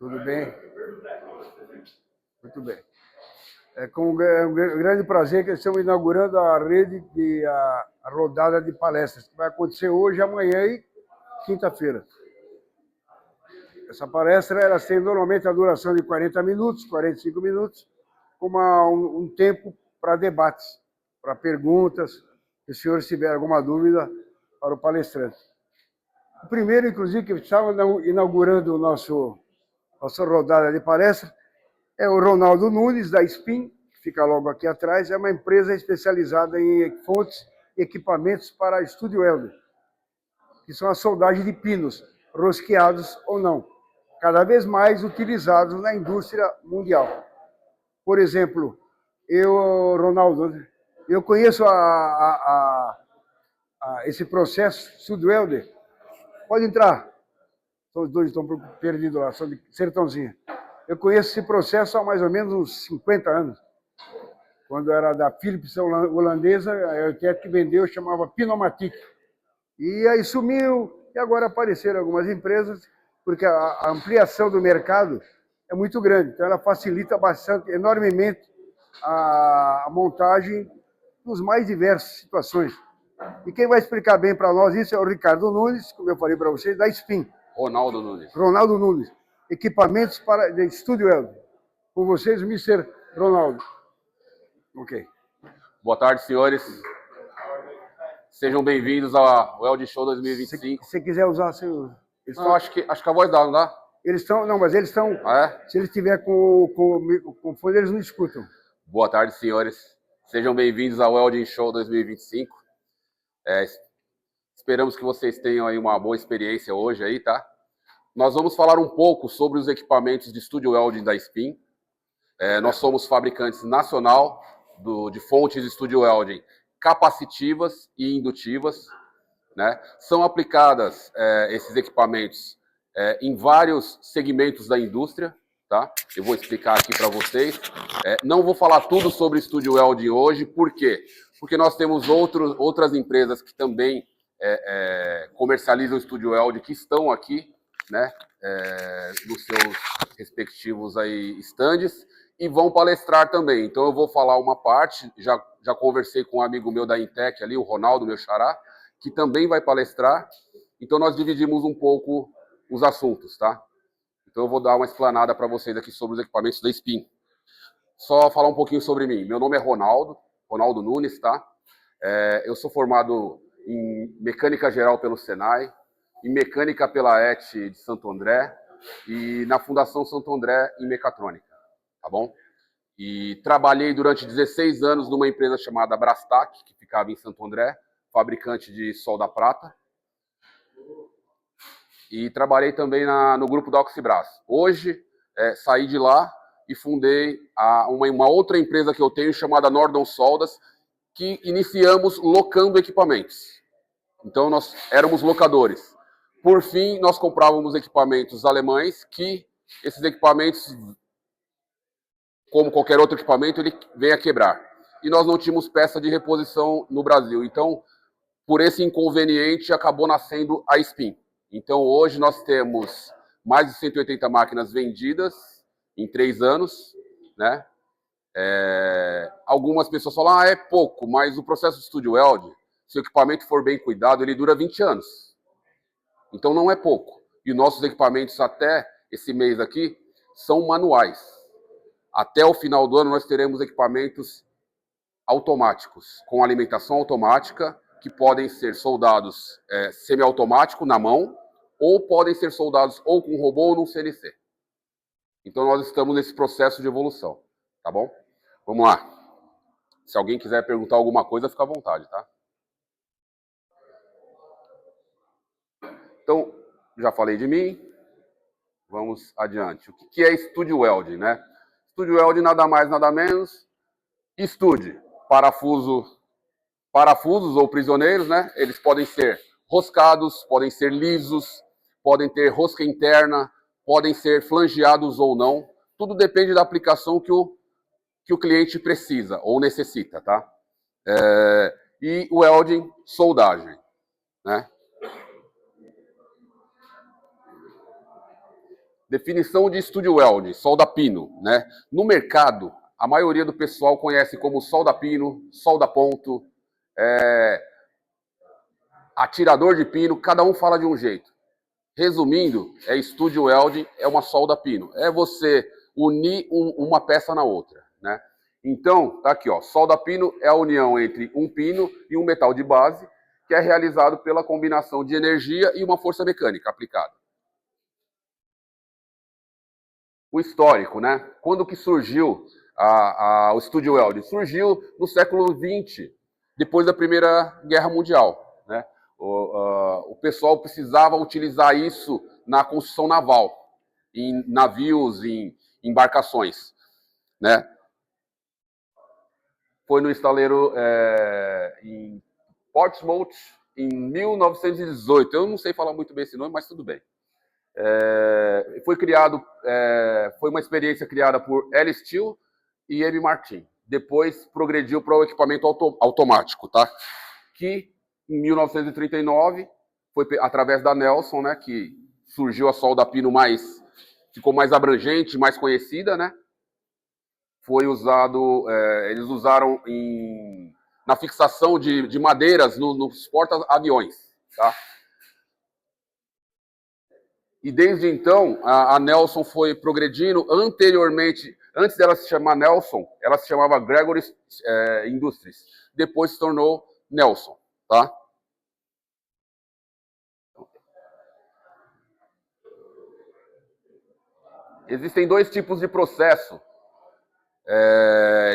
Tudo bem? Muito bem. É com um grande prazer que estamos inaugurando a rede a rodada de palestras, que vai acontecer hoje, amanhã e quinta-feira. Essa palestra ela tem normalmente a duração de 40 minutos, 45 minutos, com um tempo para debates, para perguntas, se os senhores tiverem alguma dúvida para o palestrante. O primeiro, inclusive, que estava inaugurando nossa rodada de palestra, é o Ronaldo Nunes, da SPIN, que fica logo aqui atrás, é uma empresa especializada em fontes e equipamentos para estúdio welder, que são a soldagem de pinos, rosqueados ou não, cada vez mais utilizados na indústria mundial. Por exemplo, Ronaldo, eu conheço esse processo estúdio welder. Pode entrar. Os dois estão perdidos lá, são de Sertãozinho. Eu conheço esse processo há mais ou menos uns 50 anos. Quando era da Philips holandesa, a Eltec que vendeu, chamava Pinomatic. E aí sumiu, e agora apareceram algumas empresas, porque a ampliação do mercado é muito grande. Então ela facilita bastante, enormemente, a montagem dos mais diversas situações. E quem vai explicar bem para nós isso é o Ricardo Nunes, como eu falei para vocês, da SPIN. Ronaldo Nunes. Ronaldo Nunes. Equipamentos de estúdio welder. Com vocês, Mr. Ronaldo. Ok. Boa tarde, senhores. Sejam bem-vindos ao Weld Show 2025. Se quiser usar seu... Não, acho que a voz dá, não dá? Eles estão... Não, mas eles estão... Ah, é? Se eles estiverem com fone, eles não escutam. Boa tarde, senhores. Sejam bem-vindos ao Weld Show 2025. Esperamos que vocês tenham aí uma boa experiência hoje aí, tá? Nós vamos falar um pouco sobre os equipamentos de estúdio welding da SPIN. Nós somos fabricantes nacional de fontes de estúdio welding capacitivas e indutivas, né? São aplicadas esses equipamentos em vários segmentos da indústria, tá? Eu vou explicar aqui para vocês. Não vou falar tudo sobre estúdio welding hoje, por quê? Porque nós temos outras empresas que também comercializam estúdio welding que estão aqui, né? Nos seus respectivos aí stands e vão palestrar também. Então eu vou falar uma parte, já conversei com um amigo meu da Intec ali, o Ronaldo, meu xará, que também vai palestrar. Então nós dividimos um pouco os assuntos, tá? Então eu vou dar uma explanada para vocês aqui sobre os equipamentos da SPIN. Só falar um pouquinho sobre mim. Meu nome é Ronaldo Nunes, tá? Eu sou formado em Mecânica Geral pelo Senai, em Mecânica pela ET de Santo André e na Fundação Santo André em Mecatrônica, tá bom? E trabalhei durante 16 anos numa empresa chamada Brastac, que ficava em Santo André, fabricante de solda prata. E trabalhei também no grupo da Oxibras. Hoje, saí de lá e fundei uma outra empresa que eu tenho chamada Nordon Soldas, que iniciamos locando equipamentos. Então, nós éramos locadores. Por fim, nós comprávamos equipamentos alemães, que esses equipamentos, como qualquer outro equipamento, ele vem a quebrar. E nós não tínhamos peça de reposição no Brasil. Então, por esse inconveniente, acabou nascendo a SPIN. Então, hoje nós temos mais de 180 máquinas vendidas em 3 anos, né? Algumas pessoas falam, é pouco, mas o processo de estúdio weld, se o equipamento for bem cuidado, ele dura 20 anos. Então não é pouco. E nossos equipamentos até esse mês aqui são manuais. Até o final do ano nós teremos equipamentos automáticos, com alimentação automática, que podem ser soldados semiautomático na mão, ou podem ser soldados ou com robô ou num CNC. Então nós estamos nesse processo de evolução, tá bom? Vamos lá. Se alguém quiser perguntar alguma coisa, fica à vontade, tá? Então, já falei de mim, vamos adiante. O que é estúdio welding, né? Estúdio welding nada mais, nada menos. Estude, parafusos ou prisioneiros, né? Eles podem ser roscados, podem ser lisos, podem ter rosca interna, podem ser flangeados ou não. Tudo depende da aplicação que o cliente precisa ou necessita, tá? E o welding, soldagem, né? Definição de Studio Weld, solda pino, né? No mercado, a maioria do pessoal conhece como solda pino, solda ponto, atirador de pino, cada um fala de um jeito. Resumindo, Studio Welding é uma solda pino. É você unir uma peça na outra, né? Então, tá aqui, ó. Solda pino é a união entre um pino e um metal de base, que é realizado pela combinação de energia e uma força mecânica aplicada. O histórico, né? Quando que surgiu o Studio Welding? Surgiu no século XX, depois da Primeira Guerra Mundial, né? O pessoal precisava utilizar isso na construção naval, em navios, em embarcações, né? Foi no estaleiro em Portsmouth, em 1918. Eu não sei falar muito bem esse nome, mas tudo bem. Foi uma experiência criada por L. Steel e M. Martin. Depois progrediu para o equipamento automático, tá? Que em 1939 foi através da Nelson, né, que surgiu a solda pino ficou mais abrangente, mais conhecida, né? Foi usado, eles usaram na fixação de madeiras nos porta-aviões, tá? E desde então, a Nelson foi progredindo. Anteriormente, antes dela se chamar Nelson, ela se chamava Gregory Industries. Depois se tornou Nelson, tá? Existem dois tipos de processo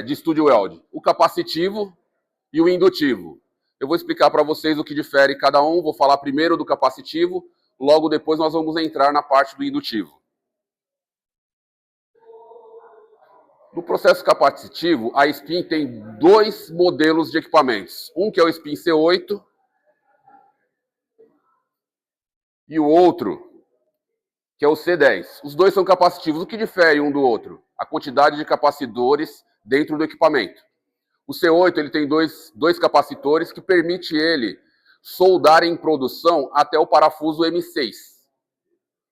de Studio Weld: o capacitivo e o indutivo. Eu vou explicar para vocês o que difere cada um. Vou falar primeiro do capacitivo, logo depois nós vamos entrar na parte do indutivo. No processo capacitivo, a SPIN tem dois modelos de equipamentos. Um que é o SPIN C8 e o outro que é o C10. Os dois são capacitivos. O que difere um do outro? A quantidade de capacitores dentro do equipamento. O C8 ele tem dois capacitores que permite ele soldar em produção até o parafuso M6,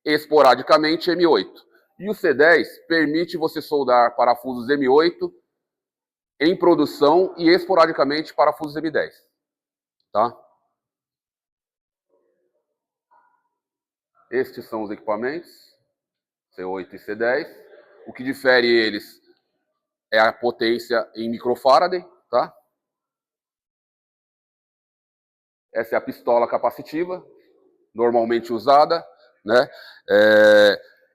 esporadicamente M8. E o C10 permite você soldar parafusos M8 em produção e esporadicamente parafusos M10. Tá? Estes são os equipamentos, C8 e C10. O que difere eles é a potência em microfarad, tá? Essa é a pistola capacitiva, normalmente usada, né?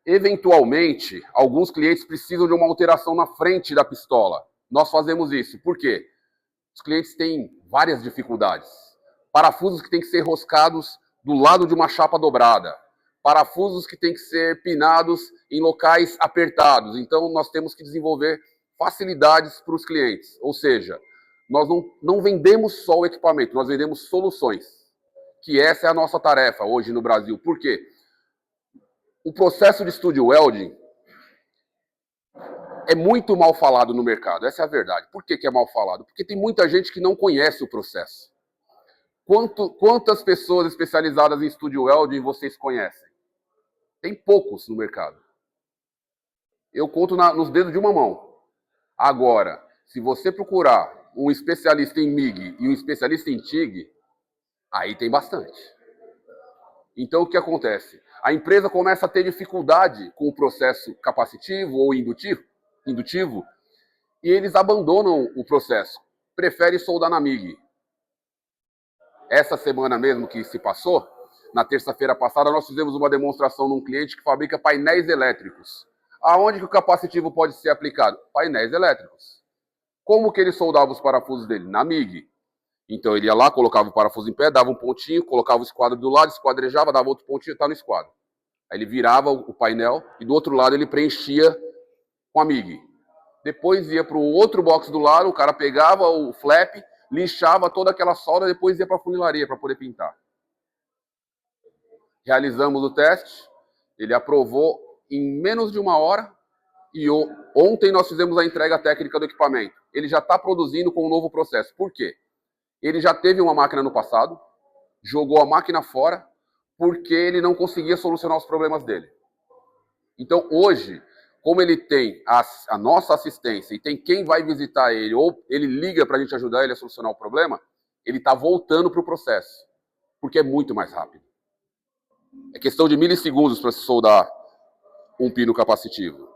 Eventualmente, alguns clientes precisam de uma alteração na frente da pistola. Nós fazemos isso. Por quê? Os clientes têm várias dificuldades. Parafusos que têm que ser roscados do lado de uma chapa dobrada. Parafusos que têm que ser pinados em locais apertados. Então, nós temos que desenvolver facilidades para os clientes. Ou seja, nós não vendemos só o equipamento, nós vendemos soluções. Que essa é a nossa tarefa hoje no Brasil. Por quê? O processo de Studio Welding é muito mal falado no mercado, essa é a verdade. Por que é mal falado? Porque tem muita gente que não conhece o processo. Quantas pessoas especializadas em Studio Welding vocês conhecem? Tem poucos no mercado. Eu conto nos dedos de uma mão. Agora, se você procurar um especialista em MIG e um especialista em TIG, aí tem bastante. Então, o que acontece? A empresa começa a ter dificuldade com o processo capacitivo ou indutivo, e eles abandonam o processo. Preferem soldar na MIG. Essa semana mesmo que se passou, na terça-feira passada, nós fizemos uma demonstração num cliente que fabrica painéis elétricos. Aonde que o capacitivo pode ser aplicado? Painéis elétricos. Como que ele soldava os parafusos dele? Na MIG. Então ele ia lá, colocava o parafuso em pé, dava um pontinho, colocava o esquadro do lado, esquadrejava, dava outro pontinho e estava no esquadro. Aí ele virava o painel e do outro lado ele preenchia com a MIG. Depois ia para o outro box do lado, o cara pegava o flap, lixava toda aquela solda, depois ia para a funilaria para poder pintar. Realizamos o teste, ele aprovou em menos de uma hora e ontem nós fizemos a entrega técnica do equipamento. Ele já está produzindo com um novo processo. Por quê? Ele já teve uma máquina no passado, jogou a máquina fora, porque ele não conseguia solucionar os problemas dele. Então, hoje, como ele tem a nossa assistência e tem quem vai visitar ele, ou ele liga para a gente ajudar ele a solucionar o problema, ele está voltando para o processo, porque é muito mais rápido. É questão de milissegundos para se soldar um pino capacitivo.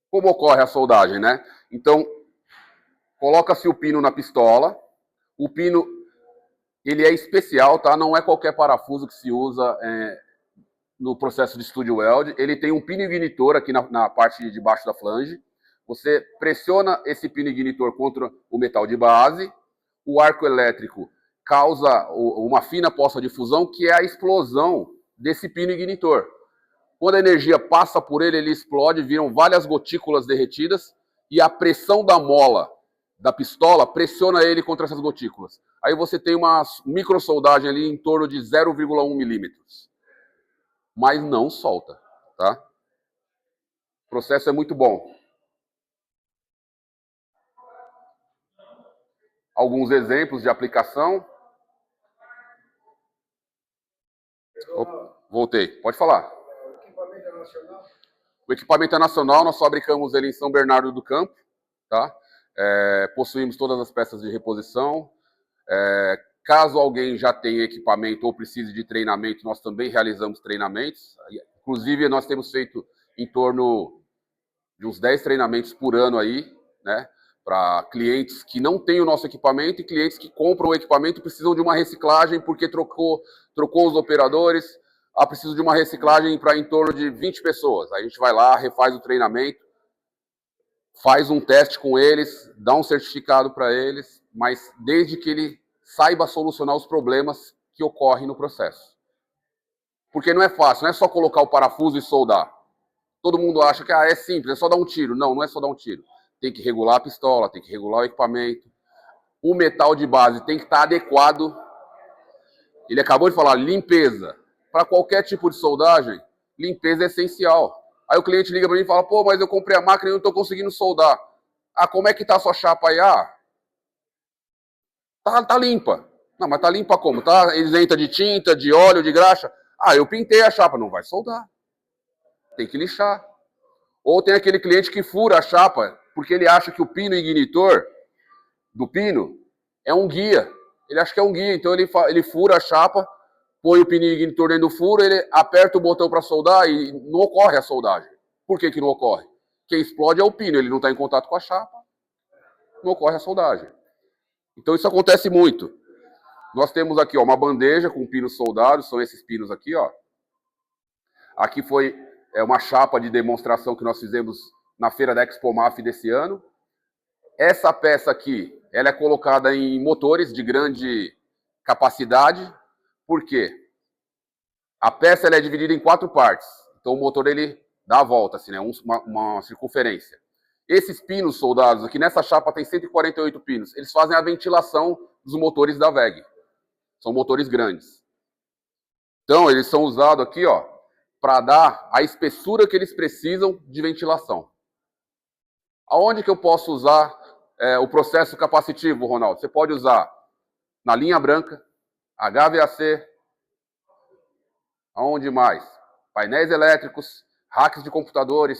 Como ocorre a soldagem, né? Então, coloca-se o pino na pistola. O pino, ele é especial, tá? Não é qualquer parafuso que se usa no processo de Studio Weld. Ele tem um pino ignitor aqui na parte de baixo da flange. Você pressiona esse pino ignitor contra o metal de base. O arco elétrico causa uma fina poça de fusão, que é a explosão desse pino ignitor. Quando a energia passa por ele, ele explode, viram várias gotículas derretidas, e a pressão da mola da pistola pressiona ele contra essas gotículas. Aí você tem uma microsoldagem ali em torno de 0,1 milímetros. Mas não solta, tá? O processo é muito bom. Alguns exemplos de aplicação. Voltei. Pode falar. O equipamento é nacional? O equipamento é nacional, nós fabricamos ele em São Bernardo do Campo, tá? Possuímos todas as peças de reposição. Caso alguém já tenha equipamento ou precise de treinamento, nós também realizamos treinamentos. Inclusive, nós temos feito em torno de uns 10 treinamentos por ano aí, né? Para clientes que não têm o nosso equipamento e clientes que compram o equipamento e precisam de uma reciclagem porque trocou os operadores. Preciso de uma reciclagem para em torno de 20 pessoas. Aí a gente vai lá, refaz o treinamento, faz um teste com eles, dá um certificado para eles, mas desde que ele saiba solucionar os problemas que ocorrem no processo. Porque não é fácil, não é só colocar o parafuso e soldar. Todo mundo acha que é simples, é só dar um tiro. Não, não é só dar um tiro. Tem que regular a pistola, tem que regular o equipamento. O metal de base tem que estar adequado. Ele acabou de falar limpeza. Para qualquer tipo de soldagem, limpeza é essencial. Aí o cliente liga para mim e fala, pô, mas eu comprei a máquina e não estou conseguindo soldar. Como é que tá a sua chapa aí? Tá limpa. Não, mas tá limpa como? Tá isenta de tinta, de óleo, de graxa? Eu pintei a chapa. Não vai soldar. Tem que lixar. Ou tem aquele cliente que fura a chapa porque ele acha que o pino ignitor do pino é um guia. Ele acha que é um guia, então ele fura a chapa, põe o pino ignitor dentro do furo, ele aperta o botão para soldar e não ocorre a soldagem. Por que não ocorre? Quem explode é o pino, ele não está em contato com a chapa, não ocorre a soldagem. Então isso acontece muito. Nós temos aqui uma bandeja com pinos soldados, são esses pinos aqui. Aqui foi uma chapa de demonstração que nós fizemos na feira da ExpoMAF desse ano. Essa peça aqui, ela é colocada em motores de grande capacidade. Por quê? A peça ela é dividida em 4 partes. Então o motor ele dá a volta, assim, né? uma circunferência. Esses pinos soldados aqui, nessa chapa tem 148 pinos. Eles fazem a ventilação dos motores da WEG. São motores grandes. Então eles são usados aqui, para dar a espessura que eles precisam de ventilação. Aonde que eu posso usar o processo capacitivo, Ronaldo? Você pode usar na linha branca, HVAC, aonde mais? Painéis elétricos, racks de computadores,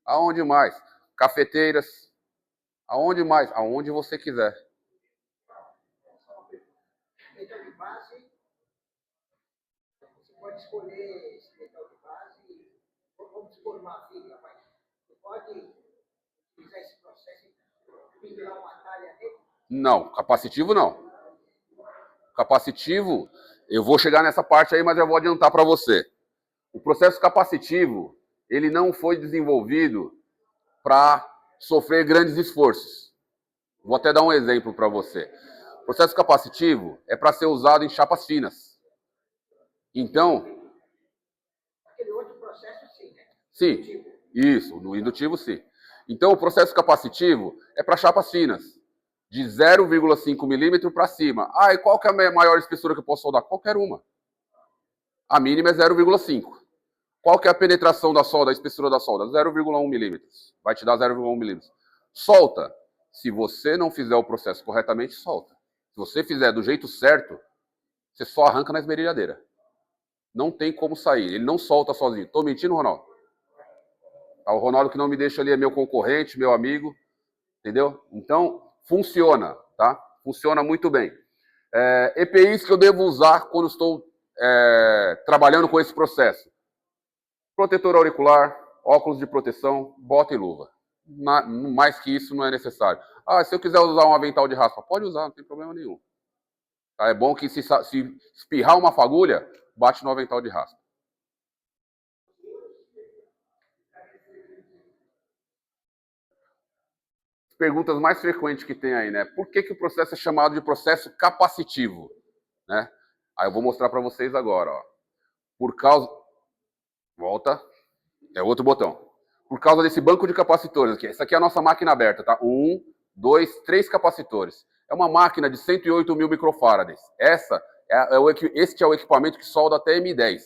aonde mais? Cafeteiras, aonde mais? Aonde você quiser. Metal de base, você pode escolher esse metal de base, vamos supor uma viga, mas você pode utilizar esse processo e pendurar uma talha nele? Não, capacitivo não. Capacitivo, eu vou chegar nessa parte aí, mas eu vou adiantar para você. O processo capacitivo, ele não foi desenvolvido para sofrer grandes esforços. Vou até dar um exemplo para você. O processo capacitivo é para ser usado em chapas finas. Então... Aquele outro processo, sim, né? Sim, isso, no indutivo, sim. Então, o processo capacitivo é para chapas finas, de 0,5 milímetro para cima. E qual que é a maior espessura que eu posso soldar? Qualquer uma. A mínima é 0,5. Qual que é a penetração da solda, a espessura da solda? 0,1 milímetros. Vai te dar 0,1 milímetros. Solta. Se você não fizer o processo corretamente, solta. Se você fizer do jeito certo, Você só arranca na esmerilhadeira. Não tem como sair. Ele não solta sozinho. Tô mentindo, Ronaldo? O Ronaldo que não me deixa ali é meu concorrente, meu amigo. Entendeu? Então, funciona, tá? Funciona muito bem. EPIs que eu devo usar quando estou trabalhando com esse processo. Protetor auricular, óculos de proteção, bota e luva. Mais que isso não é necessário. Se eu quiser usar um avental de raspa, pode usar, não tem problema nenhum. Tá? É bom que se espirrar uma fagulha, bate no avental de raspa. Perguntas mais frequentes que tem aí, né? Por que o processo é chamado de processo capacitivo? Né? Aí eu vou mostrar para vocês agora, ó. Por causa... Volta. É outro botão. Por causa desse banco de capacitores aqui. Essa aqui é a nossa máquina aberta, tá? 1, 2, 3 capacitores. É uma máquina de 108 mil microfarads. Este é o equipamento que solda até M10.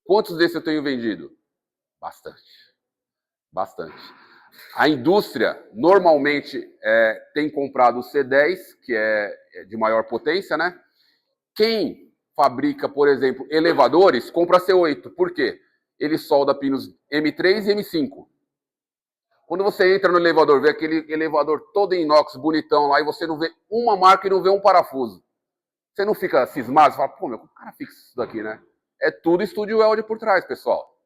Quantos desses eu tenho vendido? Bastante. Bastante. A indústria normalmente tem comprado o C10, que é de maior potência, né? Quem fabrica, por exemplo, elevadores, compra C8. Por quê? Ele solda pinos M3 e M5. Quando você entra no elevador, vê aquele elevador todo em inox, bonitão lá, e você não vê uma marca e não vê um parafuso. Você não fica cismado, você fala, pô, meu, como o cara fixa isso daqui, né? É tudo Estúdio Weld por trás, pessoal.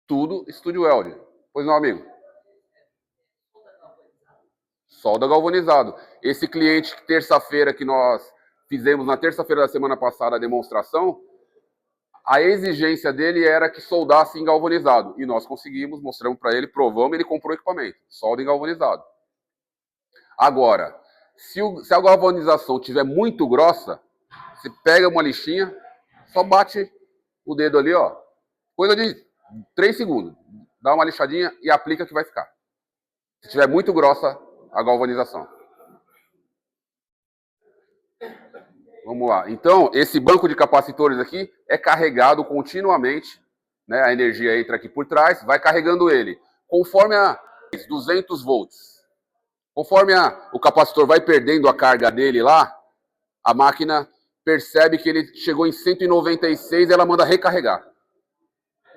Tudo Estúdio Weld. Pois não, amigo? Solda galvanizado. Esse cliente, terça-feira, que nós fizemos na terça-feira da semana passada a demonstração, a exigência dele era que soldasse em galvanizado. E nós conseguimos, mostramos para ele, provamos, ele comprou o equipamento. Solda em galvanizado. Agora, se a galvanização estiver muito grossa, você pega uma lixinha, só bate o dedo ali, ó. Coisa de 3 segundos. Dá uma lixadinha e aplica que vai ficar. Se estiver muito grossa a galvanização. Vamos lá. Então, esse banco de capacitores aqui é carregado continuamente, né? A energia entra aqui por trás, vai carregando ele. Conforme a 200 volts. Conforme o capacitor vai perdendo a carga dele lá, a máquina percebe que ele chegou em 196 e ela manda recarregar.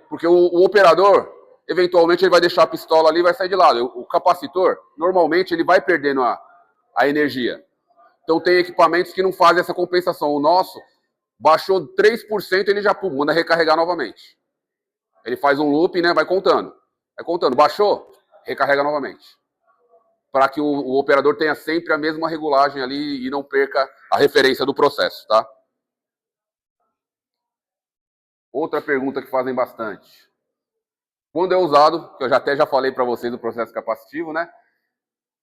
Porque o operador, eventualmente, ele vai deixar a pistola ali e vai sair de lado. O capacitor, normalmente, ele vai perdendo a energia. Então tem equipamentos que não fazem essa compensação. O nosso baixou 3%, ele já manda recarregar novamente. Ele faz um loop, né? Vai contando. Vai contando. Baixou? Recarrega novamente. Para que o operador tenha sempre a mesma regulagem ali e não perca a referência do processo, tá? Outra pergunta que fazem bastante. Quando é usado, que eu já falei para vocês do processo capacitivo, né?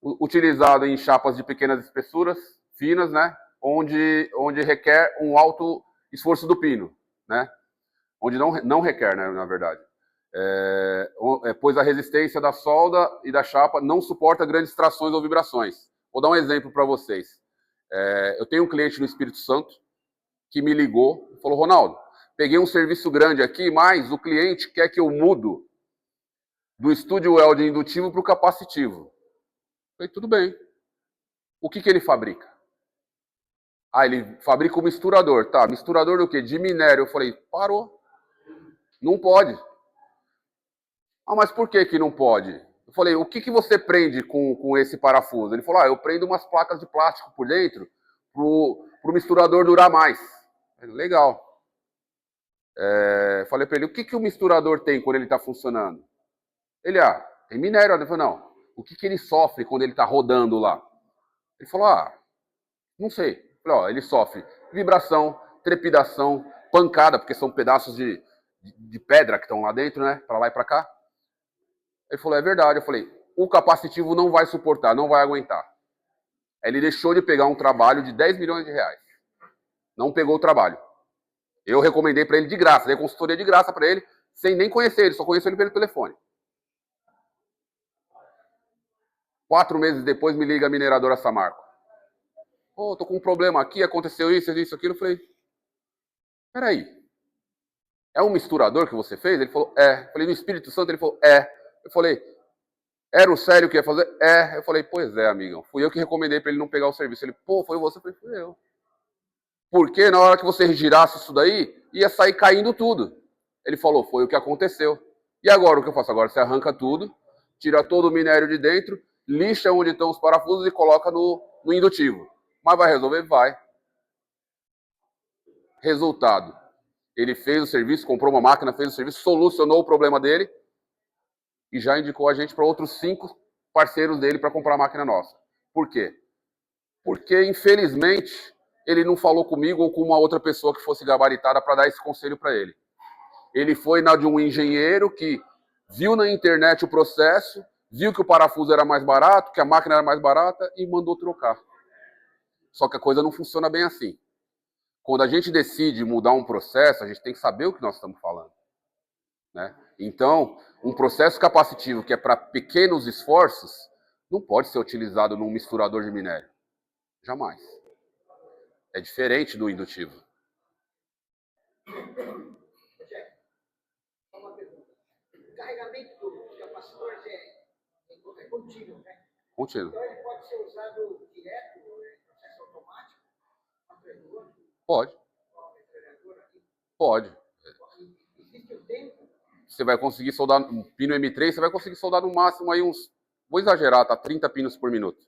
Utilizado em chapas de pequenas espessuras, finas, né? Onde requer um alto esforço do pino, né? Onde não requer, né, na verdade. Pois a resistência da solda e da chapa não suporta grandes trações ou vibrações. Vou dar um exemplo para vocês. Eu tenho um cliente no Espírito Santo que me ligou e falou, Ronaldo, peguei um serviço grande aqui, mas o cliente quer que eu mudo do Estúdio Weld indutivo para o capacitivo. Eu falei, tudo bem. O que ele fabrica? Ele fabrica um misturador. Tá, misturador do quê? De minério. Eu falei, parou. Não pode. Mas por que não pode? Eu falei, o que você prende com esse parafuso? Ele falou, eu prendo umas placas de plástico por dentro pro misturador durar mais. Eu falei, legal. Falei para ele, o que o misturador tem quando ele está funcionando? Ele, tem minério. Ele falou, não. O que ele sofre quando ele está rodando lá? Ele falou, não sei. Eu falei, ele sofre vibração, trepidação, pancada, porque são pedaços de pedra que estão lá dentro, né? Para lá e para cá. Ele falou, é verdade. Eu falei, o capacitivo não vai suportar, não vai aguentar. Aí ele deixou de pegar um trabalho de 10 milhões de reais. Não pegou o trabalho. Eu recomendei para ele de graça, dei consultoria de graça para ele, sem nem conhecer ele, só conheci ele pelo telefone. 4 meses depois me liga a mineradora Samarco. Tô com um problema aqui, aconteceu isso, aquilo. Eu falei, peraí, é um misturador que você fez? Ele falou, é. Eu falei, no Espírito Santo? Ele falou, é. Eu falei, era o sério que ia fazer? É. Eu falei, pois é, amigão. Fui eu que recomendei para ele não pegar o serviço. Ele, foi você? Eu falei, fui eu. Porque na hora que você girasse isso daí, ia sair caindo tudo. Ele falou, foi o que aconteceu. E agora o que eu faço? Agora você arranca tudo, tira todo o minério de dentro, lixa onde estão os parafusos e coloca no indutivo. Mas vai resolver? Vai. Resultado. Ele fez o serviço, comprou uma máquina, fez o serviço, solucionou o problema dele e já indicou a gente para outros 5 parceiros dele para comprar a máquina nossa. Por quê? Porque, infelizmente, ele não falou comigo ou com uma outra pessoa que fosse gabaritada para dar esse conselho para ele. Ele foi na de um engenheiro que viu na internet o processo, viu que o parafuso era mais barato, que a máquina era mais barata e mandou trocar. Só que a coisa não funciona bem assim. Quando a gente decide mudar um processo, a gente tem que saber o que nós estamos falando, né? Então, um processo capacitivo que é para pequenos esforços não pode ser utilizado num misturador de minério. Jamais. É diferente do indutivo. O carregamento dos capacitores é contínuo, né? Contínuo. Então ele pode ser usado direto, processo automático, Pode. Pode. Existe o tempo? Você vai conseguir soldar um pino M3, você vai conseguir soldar no máximo aí uns, vou exagerar, tá? 30 pinos por minuto.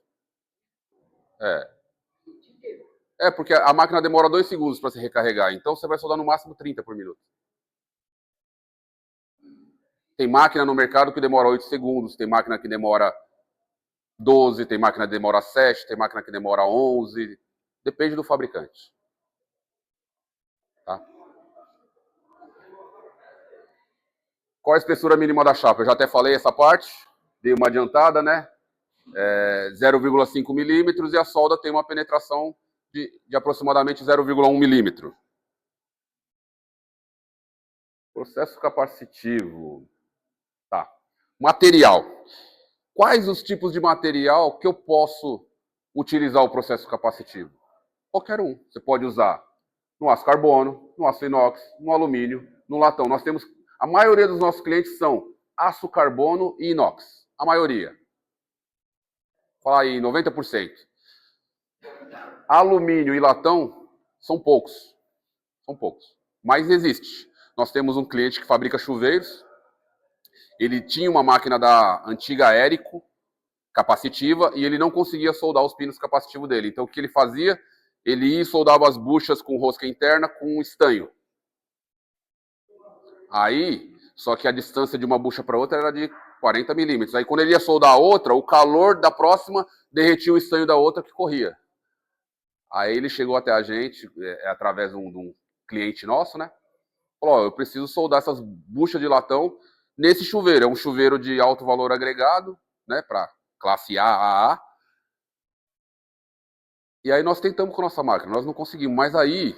É, porque a máquina demora 2 segundos para se recarregar, então você vai soldar no máximo 30 por minuto. Tem máquina no mercado que demora 8 segundos, tem máquina que demora 12, tem máquina que demora 7, tem máquina que demora 11. Depende do fabricante. Tá? Qual a espessura mínima da chapa? Eu já até falei essa parte, dei uma adiantada, né? 0,5 milímetros e a solda tem uma penetração de aproximadamente 0,1 milímetro. Processo capacitivo. Tá. Material. Quais os tipos de material que eu posso utilizar o processo capacitivo? Qualquer um. Você pode usar no aço carbono, no aço inox, no alumínio, no latão. Nós temos, a maioria dos nossos clientes são aço carbono e inox. A maioria. Fala aí, 90%. Alumínio e latão são poucos. São poucos. Mas existe. Nós temos um cliente que fabrica chuveiros. Ele tinha uma máquina da antiga Érico, capacitiva, e ele não conseguia soldar os pinos capacitivos dele. Então, o que ele fazia? Ele ia e soldava as buchas com rosca interna com estanho. Aí, só que a distância de uma bucha para outra era de 40 milímetros. Aí, quando ele ia soldar a outra, o calor da próxima derretia o estanho da outra que corria. Aí ele chegou até a gente, através de um cliente nosso, né? Falou, eu preciso soldar essas buchas de latão nesse chuveiro. É um chuveiro de alto valor agregado, né? Para classe A, AA. E aí nós tentamos com a nossa máquina, nós não conseguimos. Mas aí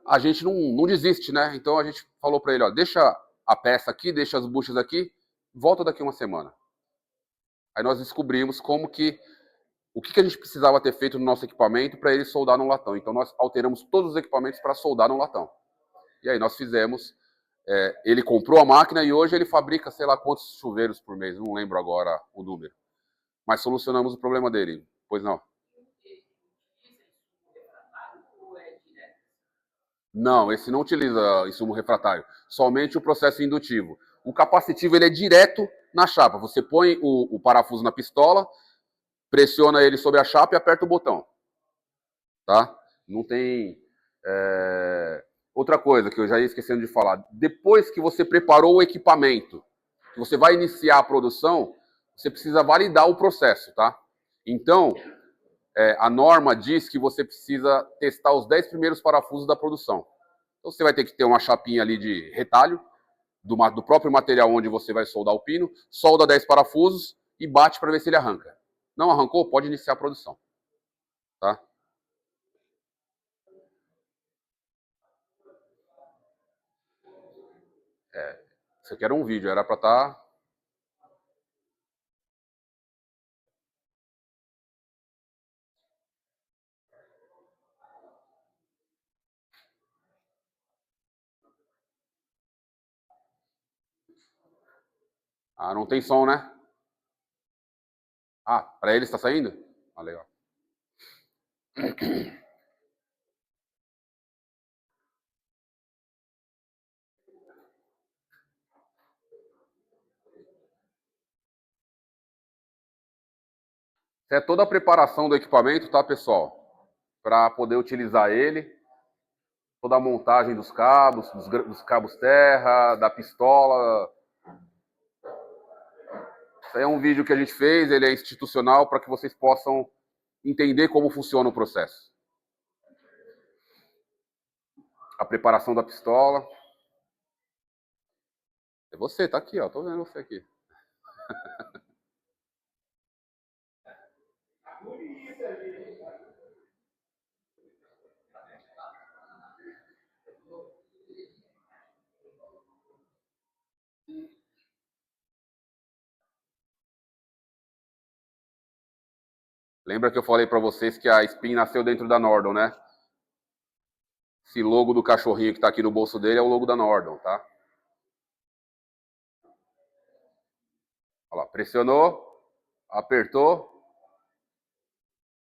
a gente não desiste, né? Então a gente falou para ele, ó, deixa a peça aqui, deixa as buchas aqui, volta daqui uma semana. Aí nós descobrimos o que a gente precisava ter feito no nosso equipamento para ele soldar no latão. Então nós alteramos todos os equipamentos para soldar no latão. E aí nós fizemos, ele comprou a máquina e hoje ele fabrica sei lá quantos chuveiros por mês, não lembro agora o número. Mas solucionamos o problema dele, pois não. Não, esse não utiliza insumo refratário, somente o processo indutivo. O capacitivo ele é direto na chapa. Você põe o parafuso na pistola, pressiona ele sobre a chapa e aperta o botão. Tá? Não tem... Outra coisa que eu já ia esquecendo de falar. Depois que você preparou o equipamento, que você vai iniciar a produção, você precisa validar o processo, tá? Então, a norma diz que você precisa testar os 10 primeiros parafusos da produção. Então, você vai ter que ter uma chapinha ali de retalho, do próprio material onde você vai soldar o pino, solda 10 parafusos e bate para ver se ele arranca. Não arrancou? Pode iniciar a produção. Tá? Isso aqui era um vídeo, era para estar... Ah, não tem som, né? Ah, para ele está saindo? Ah, legal. Essa é toda a preparação do equipamento, tá, pessoal? Para poder utilizar ele. Toda a montagem dos cabos, dos cabos terra, da pistola. Isso aí é um vídeo que a gente fez, ele é institucional para que vocês possam entender como funciona o processo. A preparação da pistola. É você, tá aqui, ó. Tô vendo você aqui. Lembra que eu falei para vocês que a Spin nasceu dentro da Nordon, né? Esse logo do cachorrinho que tá aqui no bolso dele é o logo da Nordon, tá? Olha lá, pressionou, apertou,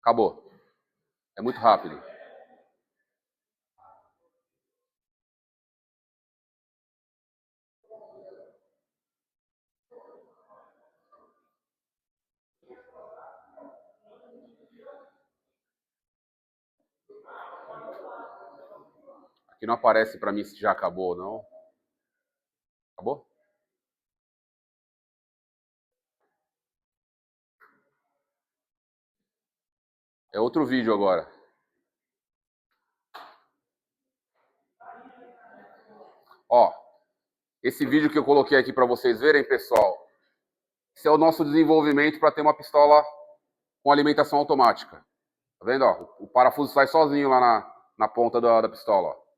acabou. É muito rápido. Aqui não aparece para mim se já acabou ou não. Acabou? É outro vídeo agora. Ó, esse vídeo que eu coloquei aqui para vocês verem, pessoal, esse é o nosso desenvolvimento para ter uma pistola com alimentação automática. Tá vendo? Ó, o parafuso sai sozinho lá na ponta da pistola. Ó.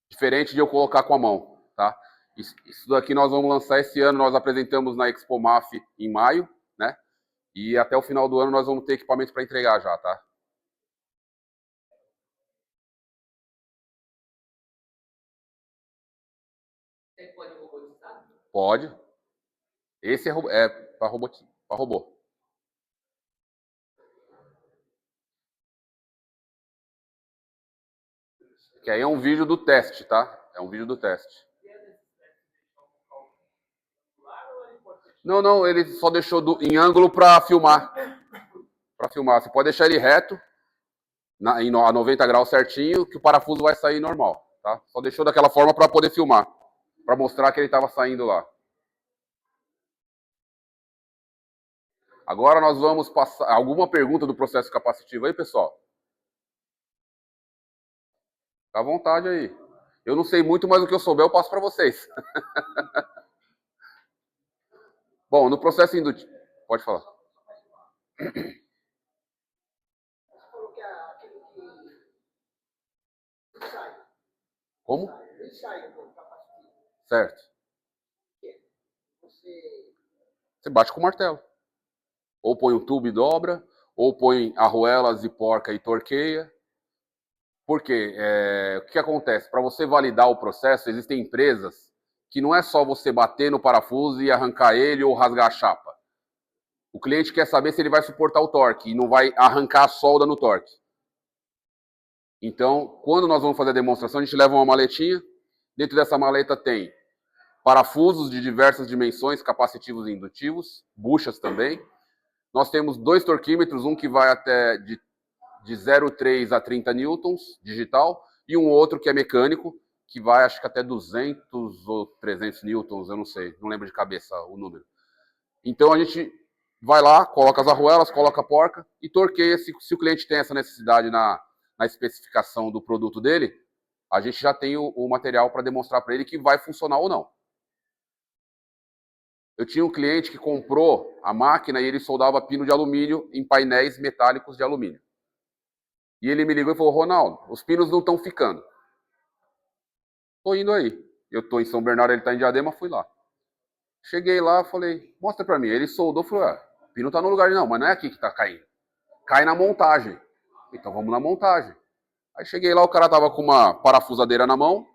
Diferente de eu colocar com a mão, tá? Isso daqui nós vamos lançar esse ano, nós apresentamos na Expo MAF em maio, né? E até o final do ano nós vamos ter equipamento para entregar já, tá? Você pode robotizar? Pode. Esse é para robô. Que aí é um vídeo do teste, tá? É um vídeo do teste. Não, não, ele só deixou em ângulo para filmar. Para filmar. Você pode deixar ele reto, a 90 graus certinho, que o parafuso vai sair normal, tá? Só deixou daquela forma para poder filmar, para mostrar que ele estava saindo lá. Agora nós vamos passar alguma pergunta do processo capacitivo aí, pessoal? Fica à vontade aí. Eu não sei muito, mas o que eu souber eu passo para vocês. Bom, no processo indutivo... Pode falar. Como? Certo. Você bate com o martelo. Ou põe um tubo e dobra, ou põe arruelas e porca e torqueia. Por quê? O que acontece? Para você validar o processo, existem empresas que não é só você bater no parafuso e arrancar ele ou rasgar a chapa. O cliente quer saber se ele vai suportar o torque e não vai arrancar a solda no torque. Então, quando nós vamos fazer a demonstração, a gente leva uma maletinha. Dentro dessa maleta tem parafusos de diversas dimensões, capacitivos e indutivos, buchas também. Nós temos 2 torquímetros, um que vai até de 0,3 a 30 newtons, digital, e um outro que é mecânico, que vai acho que até 200 ou 300 newtons, eu não sei, não lembro de cabeça o número. Então a gente vai lá, coloca as arruelas, coloca a porca e torqueia se o cliente tem essa necessidade na especificação do produto dele, a gente já tem o material para demonstrar para ele que vai funcionar ou não. Eu tinha um cliente que comprou a máquina e ele soldava pino de alumínio em painéis metálicos de alumínio. E ele me ligou e falou, Ronaldo, os pinos não estão ficando. Tô indo aí. Eu tô em São Bernardo, ele tá em Diadema, fui lá. Cheguei lá, falei, mostra pra mim. Ele soldou, falou, o pino tá no lugar, não, mas não é aqui que tá caindo. Cai na montagem. Então vamos na montagem. Aí cheguei lá, o cara tava com uma parafusadeira na mão,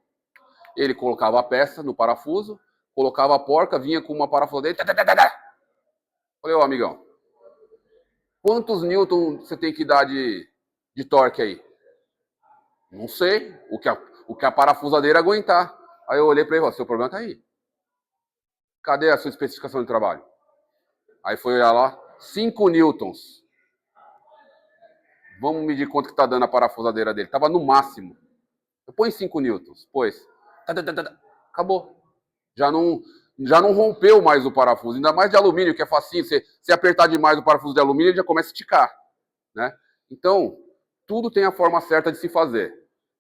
ele colocava a peça no parafuso, colocava a porca, vinha com uma parafusadeira. Falei, amigão, quantos newton você tem que dar de torque aí? Não sei, o que a parafusadeira aguentar. Aí eu olhei para ele e falei, seu problema tá aí. Cadê a sua especificação de trabalho? Aí foi olhar lá, 5 newtons. Vamos medir quanto que está dando a parafusadeira dele. Estava no máximo. Eu põe 5 newtons. Pois. Acabou. Já não rompeu mais o parafuso. Ainda mais de alumínio, que é facinho. Se apertar demais o parafuso de alumínio, ele já começa a esticar. Né? Então, tudo tem a forma certa de se fazer.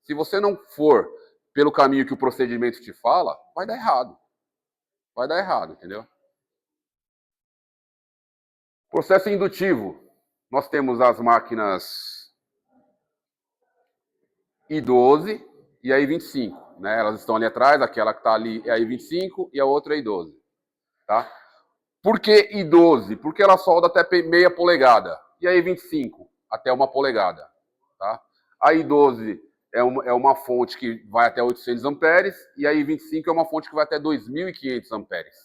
Se você não for pelo caminho que o procedimento te fala, vai dar errado. Vai dar errado, entendeu? Processo indutivo. Nós temos as máquinas I12 e a I25. Né? Elas estão ali atrás, aquela que está ali é a I25 e a outra é a I12. Tá? Por que I12? Porque ela solda até meia polegada. E a I25? Até 1 polegada. Tá? A I12 é uma fonte que vai até 800 amperes e a I25 é uma fonte que vai até 2.500 amperes.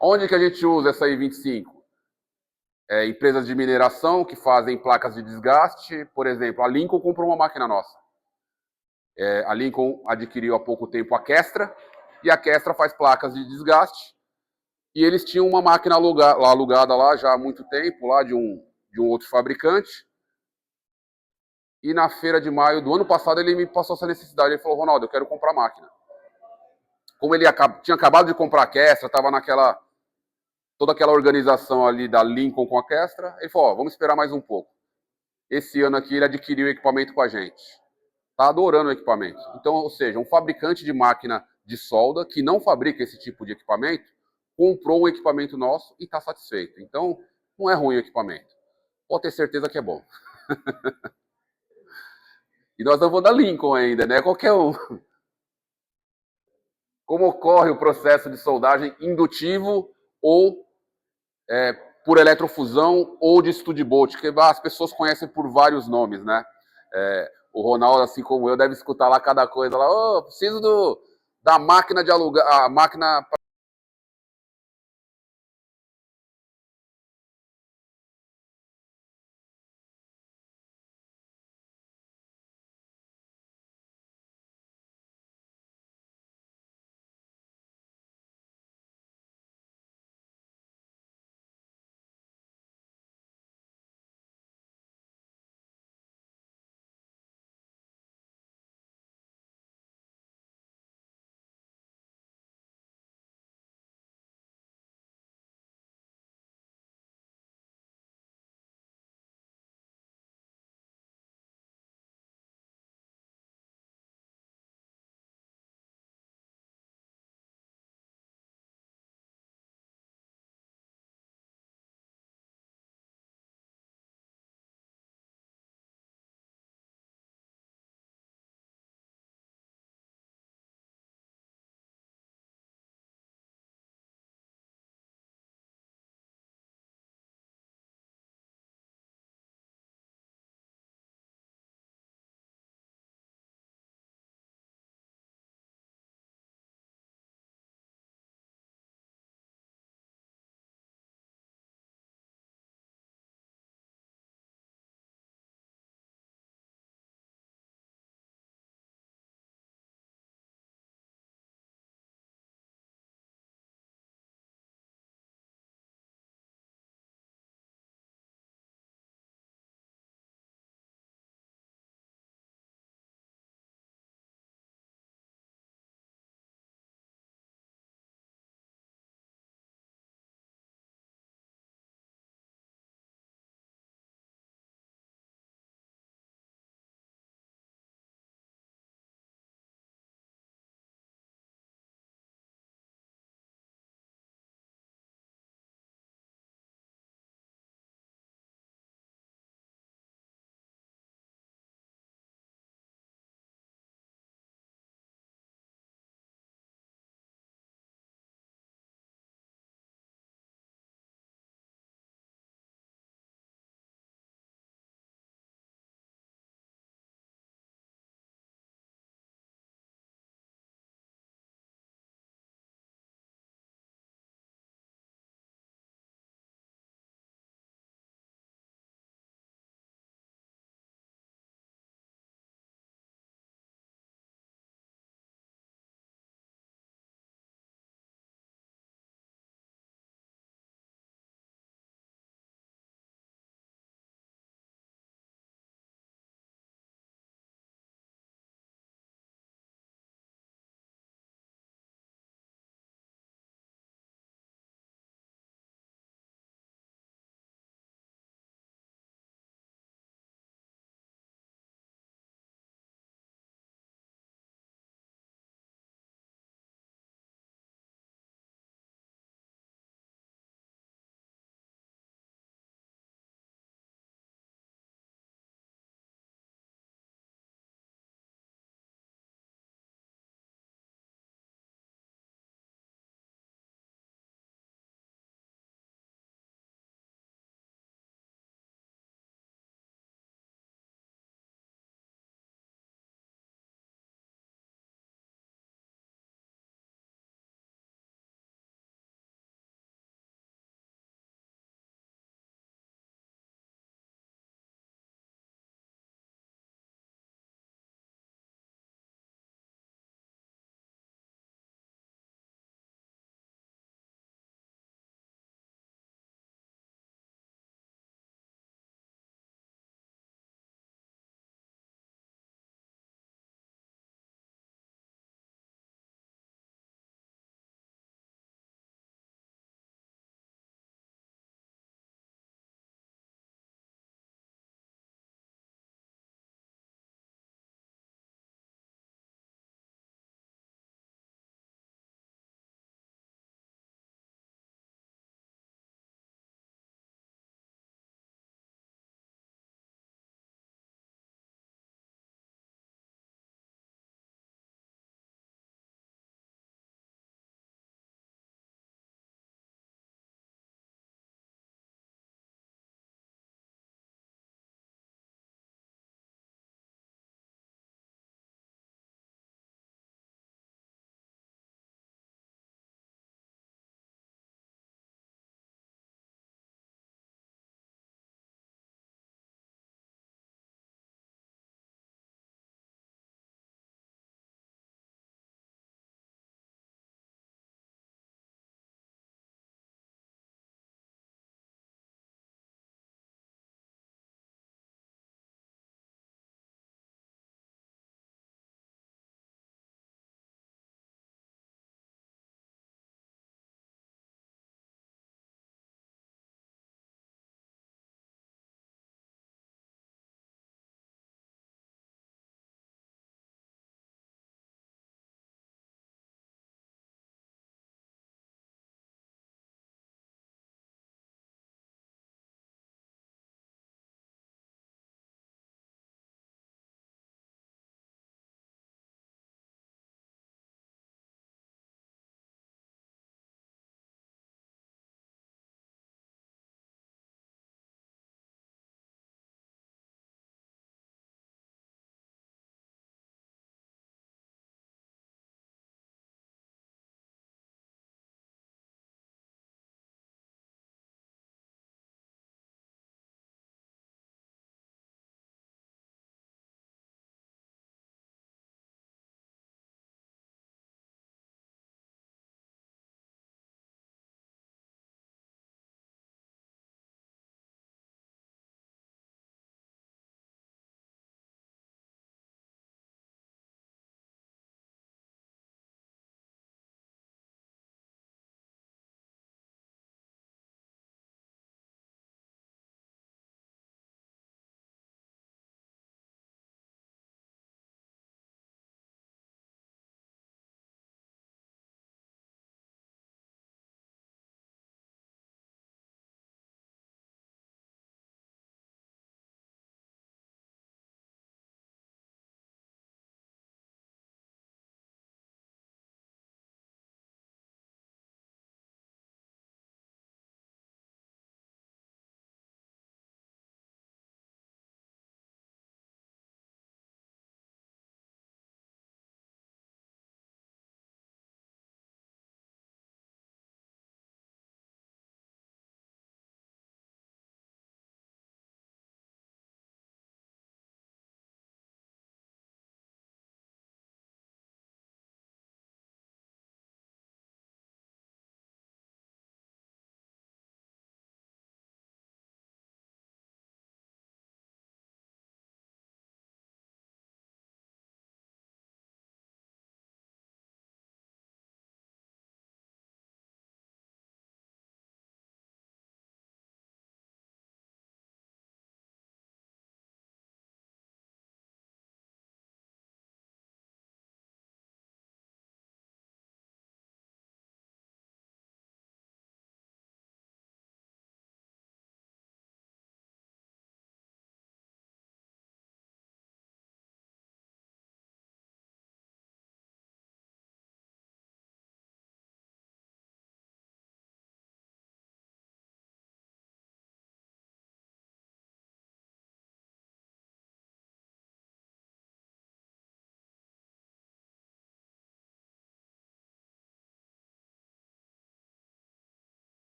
Onde que a gente usa essa I25? Empresas de mineração que fazem placas de desgaste. Por exemplo, a Lincoln comprou uma máquina nossa. A Lincoln adquiriu há pouco tempo a Kestra, e a Kestra faz placas de desgaste. E eles tinham uma máquina alugada lá já há muito tempo, lá de um outro fabricante. E na feira de maio do ano passado ele me passou essa necessidade. Ele falou, Ronaldo, eu quero comprar máquina. Como ele tinha acabado de comprar a Kestra, estava toda aquela organização ali da Lincoln com a Kestra, ele falou, vamos esperar mais um pouco. Esse ano aqui ele adquiriu o equipamento com a gente. Está adorando o equipamento. Então, ou seja, um fabricante de máquina de solda que não fabrica esse tipo de equipamento, comprou um equipamento nosso e está satisfeito. Então, não é ruim o equipamento. Pode ter certeza que é bom. E nós estamos falando da Lincoln ainda, né? Qualquer um. Como ocorre o processo de soldagem indutivo ou por eletrofusão ou de stud bolt, que as pessoas conhecem por vários nomes, né? O Ronaldo, assim como eu, deve escutar lá cada coisa lá. Oh, preciso da máquina de alugar, a máquina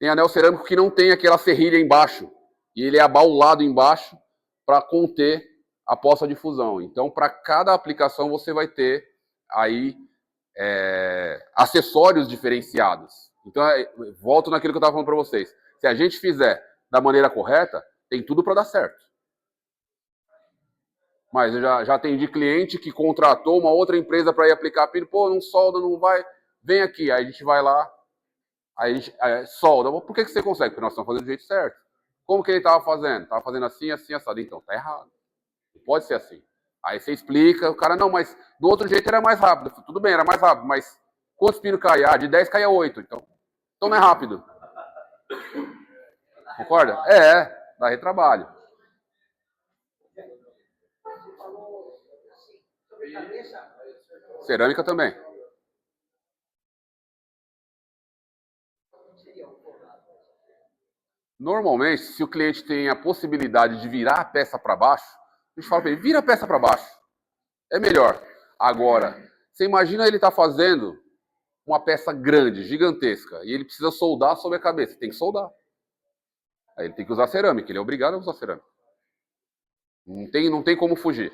Tem anel cerâmico que não tem aquela serrilha embaixo. E ele é abaulado embaixo para conter a poça de fusão. Então, para cada aplicação, você vai ter aí acessórios diferenciados. Então, volto naquilo que eu estava falando para vocês. Se a gente fizer da maneira correta, tem tudo para dar certo. Mas eu já atendi cliente que contratou uma outra empresa para ir aplicar pino. Pô, não solda, não vai. Vem aqui. Aí a gente vai lá, aí a gente solda. Por que você consegue? Porque nós estamos fazendo do jeito certo. Como que ele estava fazendo? Estava fazendo assim, assim, assado. Então, tá errado. Não pode ser assim. Aí você explica, o cara, não, mas do outro jeito era mais rápido. Falei, tudo bem, era mais rápido, mas quantos pinos caia? Ah, de 10 caia 8. Então não é rápido. Concorda? Dá retrabalho. Cerâmica também. Normalmente, se o cliente tem a possibilidade de virar a peça para baixo, a gente fala para ele, vira a peça para baixo. É melhor. Agora, você imagina ele tá fazendo uma peça grande, gigantesca, e ele precisa soldar sobre a cabeça. Tem que soldar. Aí ele tem que usar cerâmica, ele é obrigado a usar cerâmica. Não tem como fugir.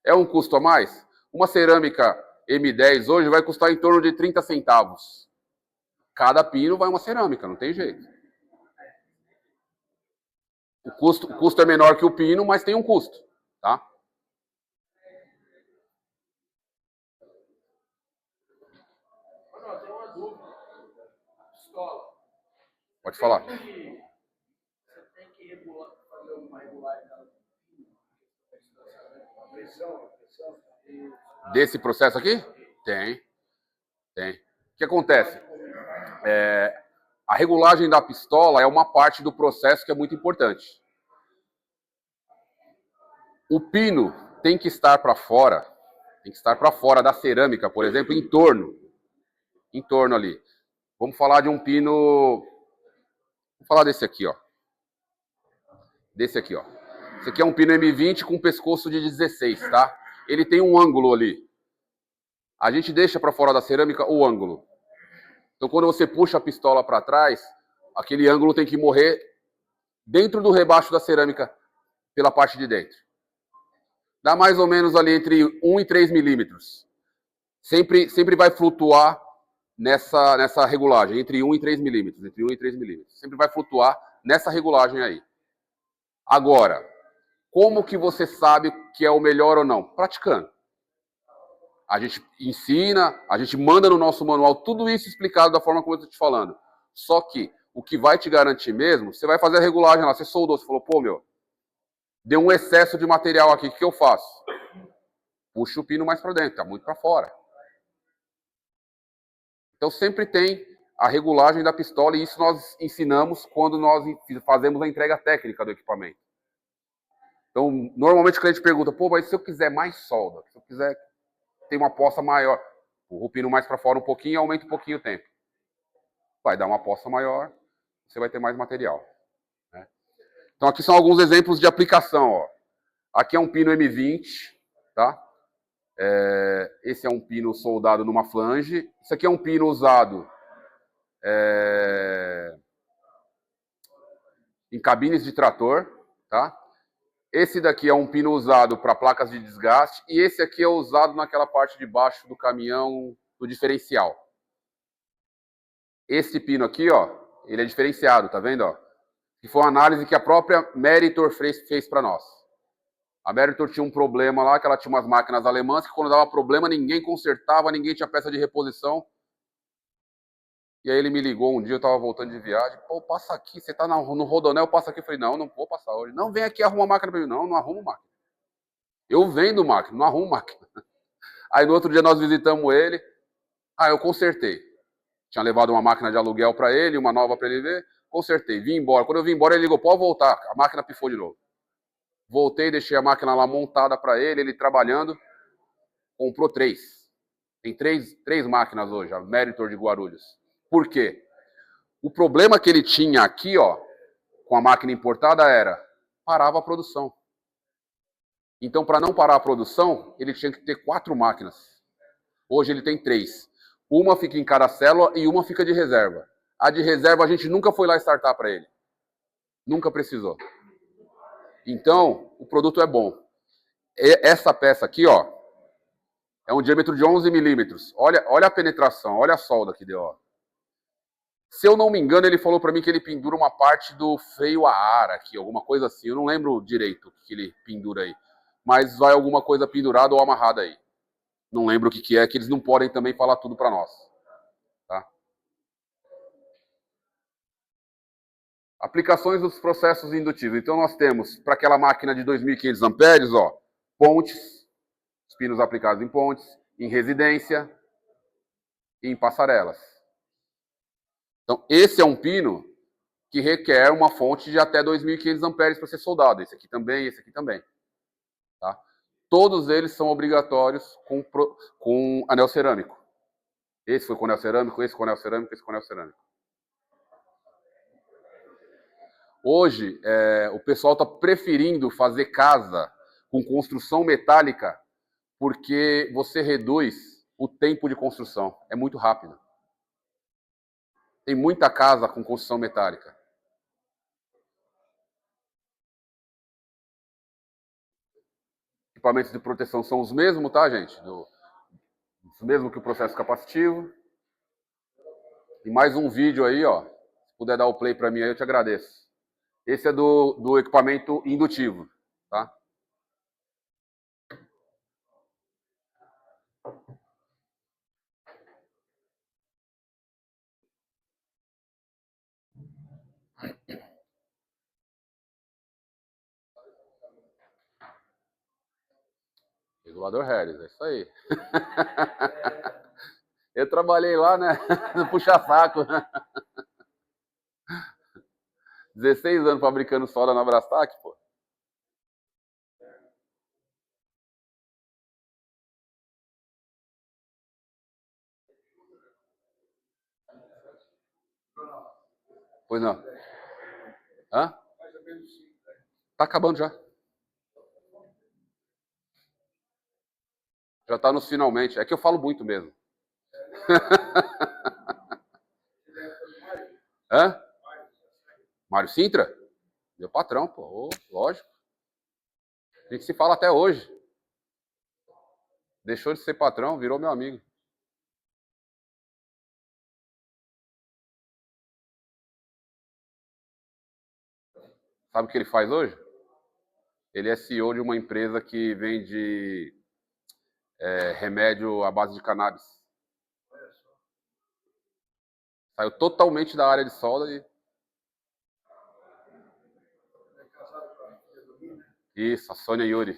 É um custo a mais? Uma cerâmica M10 hoje vai custar em torno de 30 centavos. Cada pino vai uma cerâmica, não tem jeito. O custo é menor que o pino, mas tem um custo, tá? Pode falar. Você tem que regular, fazer uma regulagem da pressão. Desse processo aqui? Tem. O que acontece? A regulagem da pistola é uma parte do processo que é muito importante. O pino tem que estar para fora, da cerâmica, por exemplo, em torno ali. Vamos falar de um pino, vamos falar desse aqui, ó. Esse aqui é um pino M20 com pescoço de 16, tá? Ele tem um ângulo ali. A gente deixa para fora da cerâmica o ângulo. Então, quando você puxa a pistola para trás, aquele ângulo tem que morrer dentro do rebaixo da cerâmica, pela parte de dentro. Dá mais ou menos ali entre 1 e 3 milímetros. Sempre vai flutuar nessa regulagem, entre 1 e 3 milímetros. Sempre vai flutuar nessa regulagem aí. Agora, como que você sabe que é o melhor ou não? Praticando. A gente ensina, a gente manda no nosso manual tudo isso explicado da forma como eu estou te falando. Só que o que vai te garantir mesmo, você vai fazer a regulagem lá, você soldou, você falou, pô, deu um excesso de material aqui, o que eu faço? Puxa o pino mais para dentro, tá muito para fora. Então sempre tem a regulagem da pistola e isso nós ensinamos quando nós fazemos a entrega técnica do equipamento. Então, normalmente o cliente pergunta, pô, mas se eu quiser mais solda, se eu quiser ter uma poça maior, o pino mais para fora um pouquinho, aumenta um pouquinho o tempo. Vai dar uma poça maior, você vai ter mais material. Né? Então aqui são alguns exemplos de aplicação. Ó. Aqui é um pino M20, tá? Esse é um pino soldado numa flange. Isso aqui é um pino usado em cabines de trator, tá? Esse daqui é um pino usado para placas de desgaste e esse aqui é usado naquela parte de baixo do caminhão do diferencial. Esse pino aqui, ó, ele é diferenciado, tá vendo? Ó? Que foi uma análise que a própria Meritor fez para nós. A Meritor tinha um problema lá, que ela tinha umas máquinas alemãs que quando dava problema ninguém consertava, ninguém tinha peça de reposição. E aí ele me ligou um dia, eu estava voltando de viagem, pô, passa aqui, você está no Rodonel, passa aqui. Eu falei, não vou passar hoje. Não, vem aqui arruma máquina para mim. Não arrumo máquina. Eu vendo máquina, não arrumo máquina. Aí no outro dia nós visitamos ele, eu consertei. Tinha levado uma máquina de aluguel para ele, uma nova para ele ver, consertei, vim embora. Quando eu vim embora, ele ligou, pode voltar, a máquina pifou de novo. Voltei, deixei a máquina lá montada para ele trabalhando, comprou 3. Tem 3 máquinas hoje, a Meritor de Guarulhos. Por quê? O problema que ele tinha aqui, ó, com a máquina importada parava a produção. Então, para não parar a produção, ele tinha que ter 4 máquinas. Hoje ele tem 3. Uma fica em cada célula e uma fica de reserva. A de reserva a gente nunca foi lá startar para ele. Nunca precisou. Então, o produto é bom. Essa peça aqui, ó, é um diâmetro de 11 milímetros. Olha a penetração, olha a solda que deu, ó. Se eu não me engano, ele falou para mim que ele pendura uma parte do freio a ar aqui, alguma coisa assim. Eu não lembro direito o que ele pendura aí. Mas vai alguma coisa pendurada ou amarrada aí. Não lembro o que é, que eles não podem também falar tudo para nós. Tá? Aplicações dos processos indutivos. Então, nós temos, para aquela máquina de 2.500 amperes, ó, pontes, os pinos aplicados em pontes, em residência e em passarelas. Então, esse é um pino que requer uma fonte de até 2.500 amperes para ser soldado. Esse aqui também, esse aqui também. Tá? Todos eles são obrigatórios com anel cerâmico. Esse foi com anel cerâmico, esse com anel cerâmico, esse com anel cerâmico. Hoje, o pessoal está preferindo fazer casa com construção metálica porque você reduz o tempo de construção. É muito rápido. Tem muita casa com construção metálica. Equipamentos de proteção são os mesmos, tá, gente? Os mesmos que o processo capacitivo. E mais um vídeo aí, ó. Se puder dar o play para mim aí, eu te agradeço. Esse é do equipamento indutivo, tá? Regulador Harris, é isso aí. Eu trabalhei lá, né? No puxa-saco. 16 anos fabricando solda na Brastak, pô. Pois não. Hã? Tá acabando já. Já tá nos finalmente. É que eu falo muito mesmo. Hã? Mário Sintra? Meu patrão, pô. Lógico. A gente se fala até hoje. Deixou de ser patrão, virou meu amigo. Sabe o que ele faz hoje? Ele é CEO de uma empresa que vende remédio à base de cannabis. Saiu totalmente da área de solda e... Isso, a Sônia Yuri.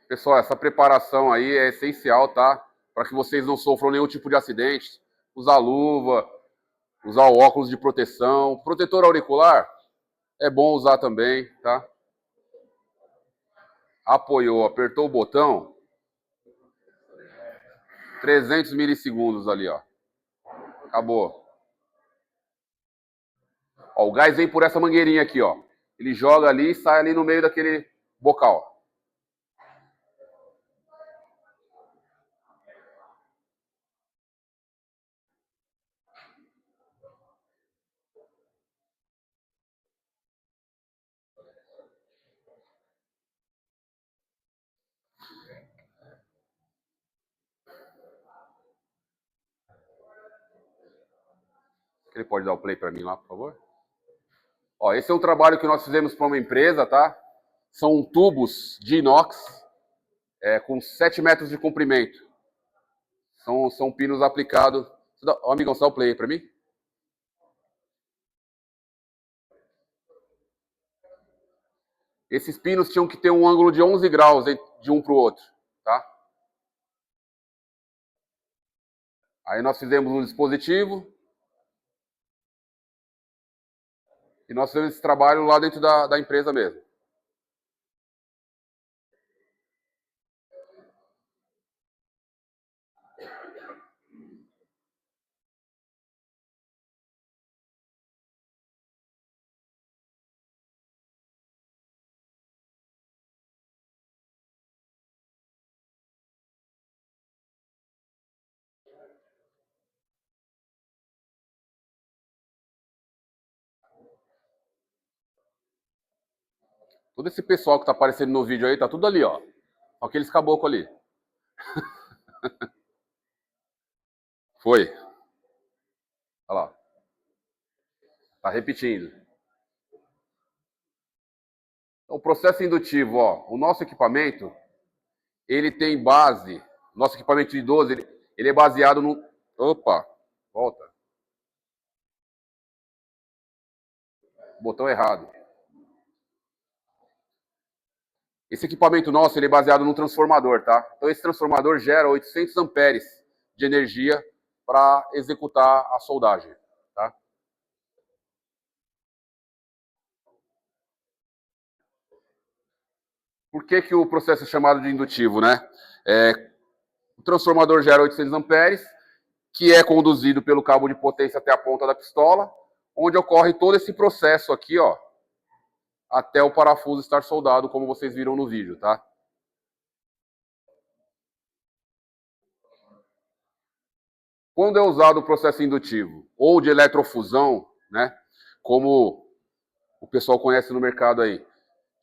Pessoal, essa preparação aí é essencial, tá? Para que vocês não sofram nenhum tipo de acidente. Usar luva, usar o óculos de proteção. Protetor auricular é bom usar também, tá? Apoiou, apertou o botão, 300 milissegundos ali, ó. Acabou. Ó, o gás vem por essa mangueirinha aqui, ó. Ele joga ali e sai ali no meio daquele bocal. Ele pode dar o play para mim lá, por favor? Ó, esse é um trabalho que nós fizemos para uma empresa, tá? São tubos de inox com 7 metros de comprimento. São pinos aplicados. Ó, amigão, você dá o play para mim? Esses pinos tinham que ter um ângulo de 11 graus de um para o outro, tá? Aí nós fizemos um dispositivo e nós fizemos esse trabalho lá dentro da empresa mesmo. Todo esse pessoal que tá aparecendo no vídeo aí, tá tudo ali, ó. Com aqueles caboclos ali. Foi. Olha lá. Tá repetindo. Então, o processo indutivo, ó. O nosso equipamento, ele tem base. Nosso equipamento de 12, ele é baseado no... Opa, volta. Botão errado. Esse equipamento nosso, ele é baseado num transformador, tá? Então, esse transformador gera 800 amperes de energia para executar a soldagem, tá? Por que que o processo é chamado de indutivo, né? O transformador gera 800 amperes, que é conduzido pelo cabo de potência até a ponta da pistola, onde ocorre todo esse processo aqui, ó, até o parafuso estar soldado, como vocês viram no vídeo, tá? Quando é usado o processo indutivo ou de eletrofusão, né, como o pessoal conhece no mercado aí,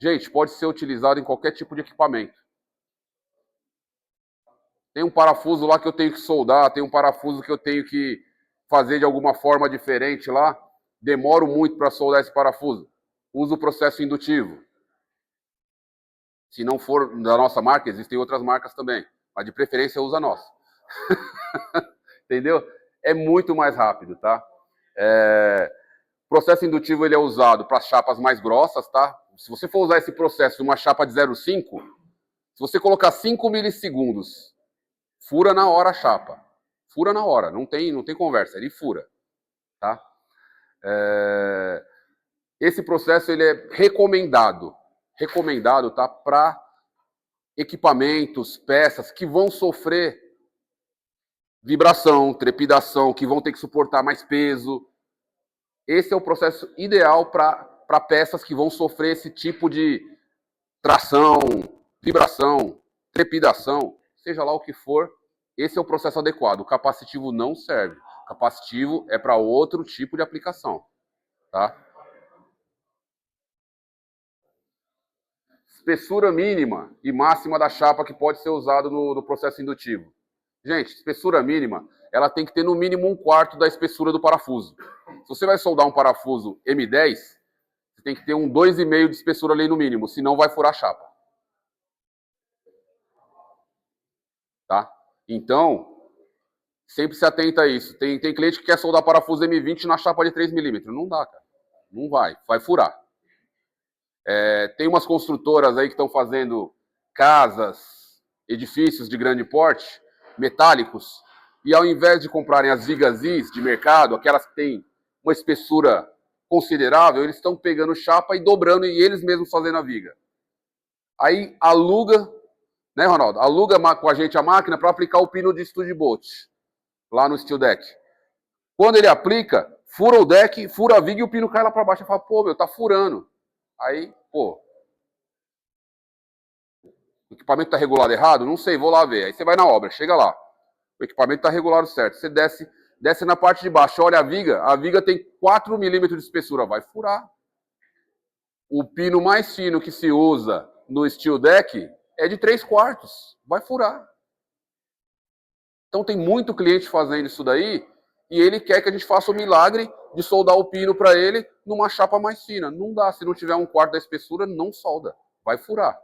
gente, pode ser utilizado em qualquer tipo de equipamento. Tem um parafuso lá que eu tenho que soldar, tem um parafuso que eu tenho que fazer de alguma forma diferente lá, demoro muito para soldar esse parafuso. Uso o processo indutivo. Se não for da nossa marca, existem outras marcas também, mas de preferência usa a nossa. Entendeu? É muito mais rápido, tá? O processo indutivo ele é usado para chapas mais grossas, tá? Se você for usar esse processo numa chapa de 0,5, se você colocar 5 milissegundos, fura na hora a chapa. Fura na hora, não tem conversa, ele fura, tá? Esse processo ele é recomendado, tá? Para equipamentos, peças que vão sofrer vibração, trepidação, que vão ter que suportar mais peso. Esse é o processo ideal para peças que vão sofrer esse tipo de tração, vibração, trepidação, seja lá o que for, esse é o processo adequado. O capacitivo não serve. O capacitivo é para outro tipo de aplicação, tá? Espessura mínima e máxima da chapa que pode ser usado no processo indutivo. Gente, espessura mínima, ela tem que ter no mínimo 1/4 da espessura do parafuso. Se você vai soldar um parafuso M10, você tem que ter um 2,5 de espessura ali no mínimo, senão vai furar a chapa. Tá? Então, sempre se atenta a isso. Tem cliente que quer soldar parafuso M20 na chapa de 3 milímetros. Não dá, cara. Não vai furar. Tem umas construtoras aí que estão fazendo casas, edifícios de grande porte, metálicos, e ao invés de comprarem as vigazis de mercado, aquelas que têm uma espessura considerável, eles estão pegando chapa e dobrando e eles mesmos fazendo a viga. Aí aluga, né, Ronaldo? Aluga com a gente a máquina para aplicar o pino de Studi Bolt lá no Steel Deck. Quando ele aplica, fura o deck, fura a viga e o pino cai lá para baixo. Eu falo, pô, meu, tá furando. Aí, pô, o equipamento tá regulado errado? Não sei, vou lá ver. Aí você vai na obra, chega lá. O equipamento tá regulado certo. Você desce na parte de baixo, olha a viga tem 4 milímetros de espessura, vai furar. O pino mais fino que se usa no Steel Deck é de 3/4, vai furar. Então tem muito cliente fazendo isso daí e ele quer que a gente faça o milagre de soldar o pino para ele numa chapa mais fina. Não dá, se não tiver 1/4 da espessura, não solda. Vai furar.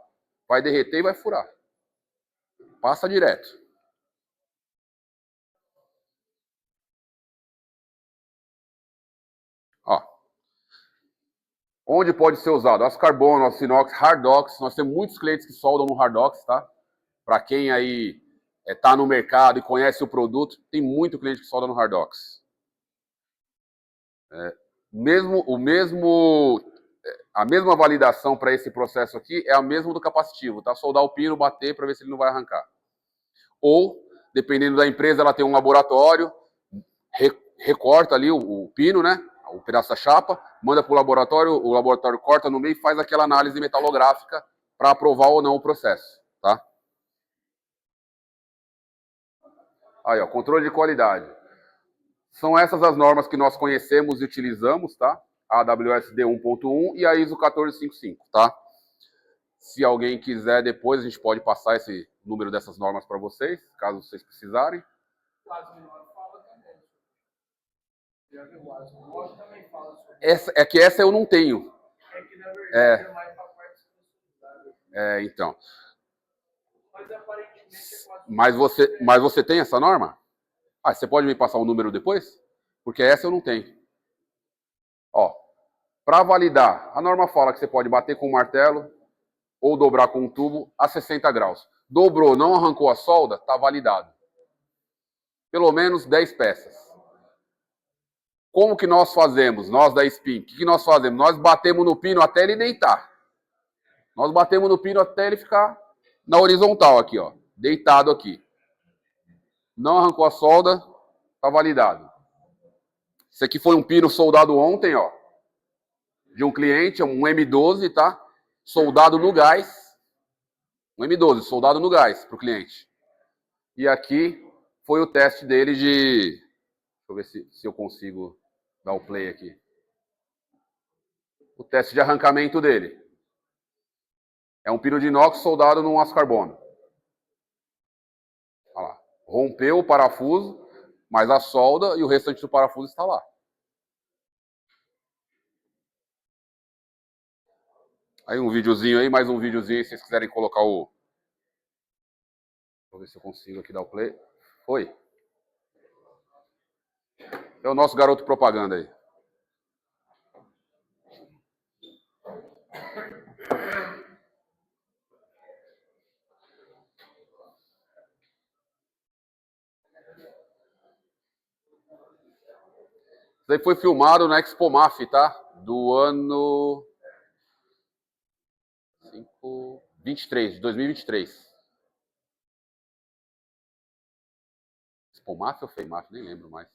Vai derreter e vai furar. Passa direto. Ó. Onde pode ser usado? Aço carbono, aço inox, hardox. Nós temos muitos clientes que soldam no hardox, tá? Para quem aí tá no mercado e conhece o produto, tem muito cliente que solda no hardox. A mesma validação para esse processo aqui é a mesma do capacitivo, tá? Soldar o pino, bater para ver se ele não vai arrancar. Ou, dependendo da empresa, ela tem um laboratório, recorta ali o pino, né? O pedaço da chapa, manda para o laboratório corta no meio e faz aquela análise metalográfica para aprovar ou não o processo, tá? Aí, ó, controle de qualidade. São essas as normas que nós conhecemos e utilizamos, tá? A AWS D1.1 e a ISO 1455, tá? Se alguém quiser, depois a gente pode passar esse número dessas normas para vocês, caso vocês precisarem. As menores falam também. Já viu? As menores também falam sobre Essa eu não tenho. É que na verdade é mais para a parte especializada. Então. Mas aparentemente é quase. Mas você tem essa norma? Ah, você pode me passar o número depois? Porque essa eu não tenho. Ó, para validar, a norma fala que você pode bater com um martelo ou dobrar com um tubo a 60 graus. Dobrou, não arrancou a solda, está validado. Pelo menos 10 peças. Como que nós fazemos, nós da Spin? O que nós fazemos? Nós batemos no pino até ele deitar. Nós batemos no pino até ele ficar na horizontal aqui, ó. Deitado aqui. Não arrancou a solda, está validado. Esse aqui foi um pino soldado ontem, ó. De um cliente, um M12, tá? Soldado no gás. Um M12, soldado no gás para o cliente. E aqui foi o teste dele de... Deixa eu ver se eu consigo dar o play aqui. O teste de arrancamento dele. É um pino de inox soldado num aço carbono. Olha lá. Rompeu o parafuso, mas a solda e o restante do parafuso está lá. Aí um videozinho aí, mais um videozinho, se vocês quiserem colocar o... Vou ver se eu consigo aqui dar o play. Foi. É o nosso garoto propaganda aí. Isso aí foi filmado na Expo MAF, tá? Do ano 23, de 2023. Expo MAF ou FEIMAF? Nem lembro mais.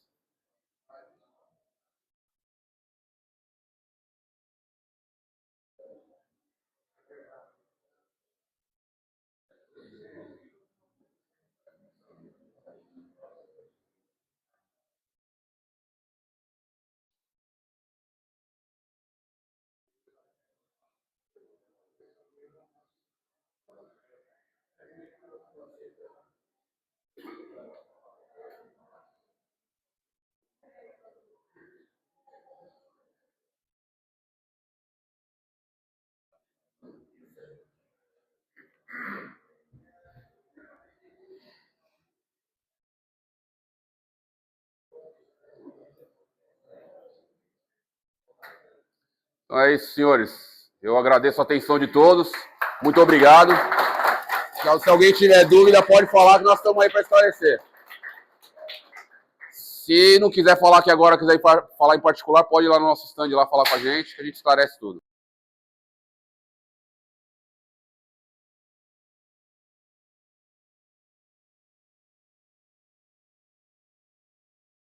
Então é isso, senhores. Eu agradeço a atenção de todos. Muito obrigado. Se alguém tiver dúvida, pode falar que nós estamos aí para esclarecer. Se não quiser falar aqui agora, quiser falar em particular, pode ir lá no nosso stand lá falar com a gente, que a gente esclarece tudo.